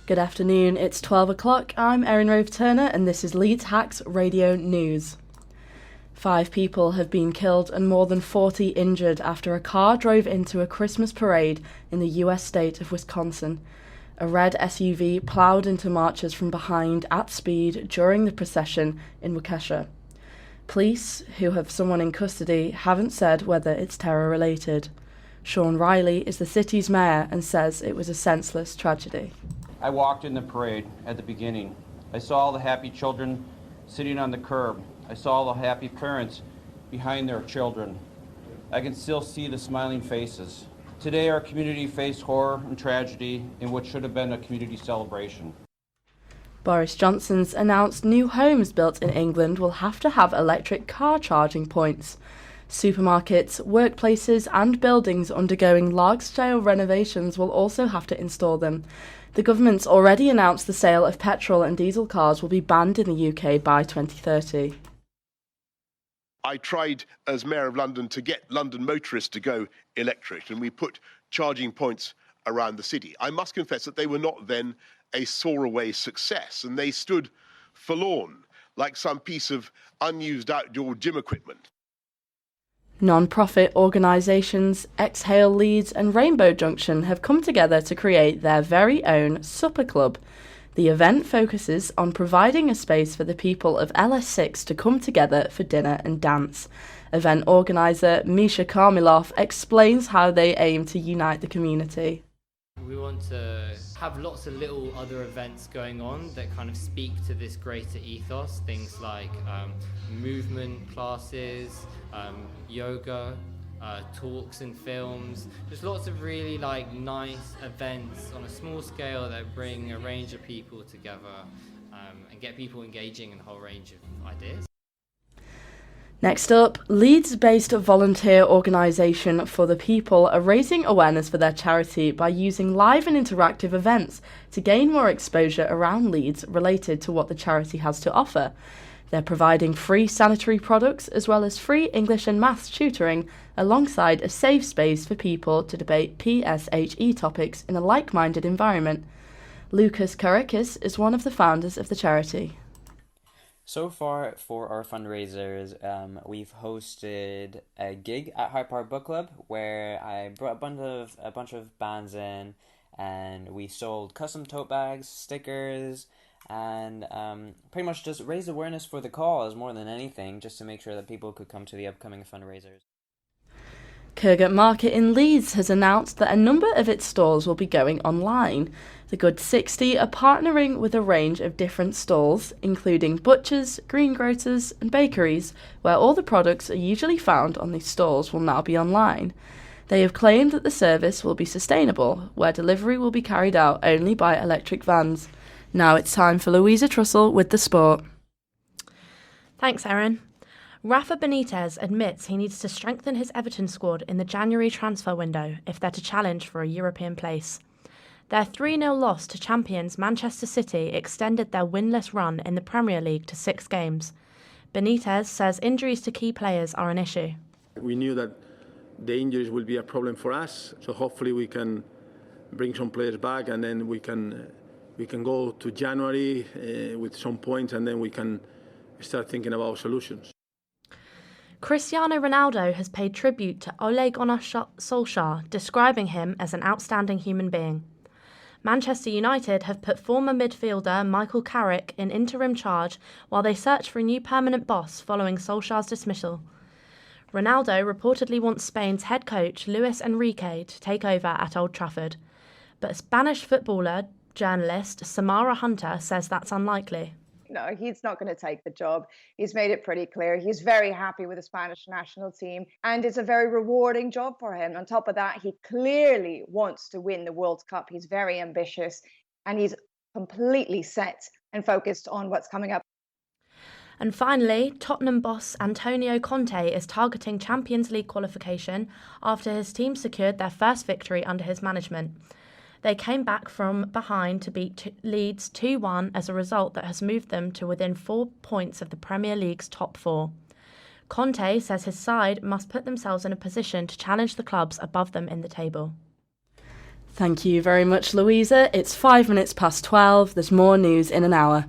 Good afternoon, it's 12 o'clock. I'm Erin Rove Turner and this is Leeds Hacks Radio News. 5 people have been killed and more than 40 injured after a car drove into a Christmas parade in the US state of Wisconsin. A red SUV ploughed into marchers from behind at speed during the procession in Waukesha. Police, who have someone in custody, haven't said whether it's terror-related. Sean Riley is the city's mayor and says it was a senseless tragedy. I walked in the parade at the beginning. I saw all the happy children sitting on the curb. I saw all the happy parents behind their children. I can still see the smiling faces. Today our community faced horror and tragedy in what should have been a community celebration. Boris Johnson's announced new homes built in England will have to have electric car charging points. Supermarkets, workplaces and buildings undergoing large-scale renovations will also have to install them. The government's already announced the sale of petrol and diesel cars will be banned in the UK by 2030. I tried as Mayor of London to get London motorists to go electric, and we put charging points around the city. I must confess that they were not then a soar-away success, and they stood forlorn, like some piece of unused outdoor gym equipment. Non-profit organisations Exhale Leeds and Rainbow Junction have come together to create their very own supper club. The event focuses on providing a space for the people of LS6 to come together for dinner and dance. Event organiser Misha Karmilov explains how they aim to unite the community. We want to have lots of little other events going on that kind of speak to this greater ethos, things like movement classes, yoga, talks and films, just lots of really nice events on a small scale that bring a range of people together and get people engaging in a whole range of ideas. Next up, Leeds-based volunteer organisation For the People are raising awareness for their charity by using live and interactive events to gain more exposure around Leeds related to what the charity has to offer. They're providing free sanitary products as well as free English and maths tutoring alongside a safe space for people to debate PSHE topics in a like-minded environment. Lucas Karakis is one of the founders of the charity. So far for our fundraisers, we've hosted a gig at Hyde Park Book Club where I brought a bunch of bands in, and we sold custom tote bags, stickers, and pretty much just raised awareness for the cause more than anything, just to make sure that people could come to the upcoming fundraisers. Kurgat Market in Leeds has announced that a number of its stores will be going online. The Good 60 are partnering with a range of different stalls, including butchers, greengrocers and bakeries, where all the products are usually found on these stalls will now be online. They have claimed that the service will be sustainable, where delivery will be carried out only by electric vans. Now it's time for Louisa Trussell with the sport. Thanks, Erin. Rafa Benitez admits he needs to strengthen his Everton squad in the January transfer window if they're to challenge for a European place. Their 3-0 loss to champions Manchester City extended their winless run in the Premier League to 6 games. Benitez says injuries to key players are an issue. We knew that the injuries will be a problem for us, so hopefully we can bring some players back, and then we can go to January with some points, and then we can start thinking about solutions. Cristiano Ronaldo has paid tribute to Ole Gunnar Solskjaer, describing him as an outstanding human being. Manchester United have put former midfielder Michael Carrick in interim charge while they search for a new permanent boss following Solskjaer's dismissal. Ronaldo reportedly wants Spain's head coach Luis Enrique to take over at Old Trafford, but Spanish footballer journalist Samara Hunter says that's unlikely. No, he's not going to take the job. He's made it pretty clear. He's very happy with the Spanish national team, and it's a very rewarding job for him. On top of that, he clearly wants to win the World Cup. He's very ambitious, and he's completely set and focused on what's coming up. And finally, Tottenham boss Antonio Conte is targeting Champions League qualification after his team secured their first victory under his management. They came back from behind to beat Leeds 2-1 as a result that has moved them to within 4 points of the Premier League's top 4. Conte says his side must put themselves in a position to challenge the clubs above them in the table. Thank you very much, Louisa. It's 5 minutes past 12. There's more news in an hour.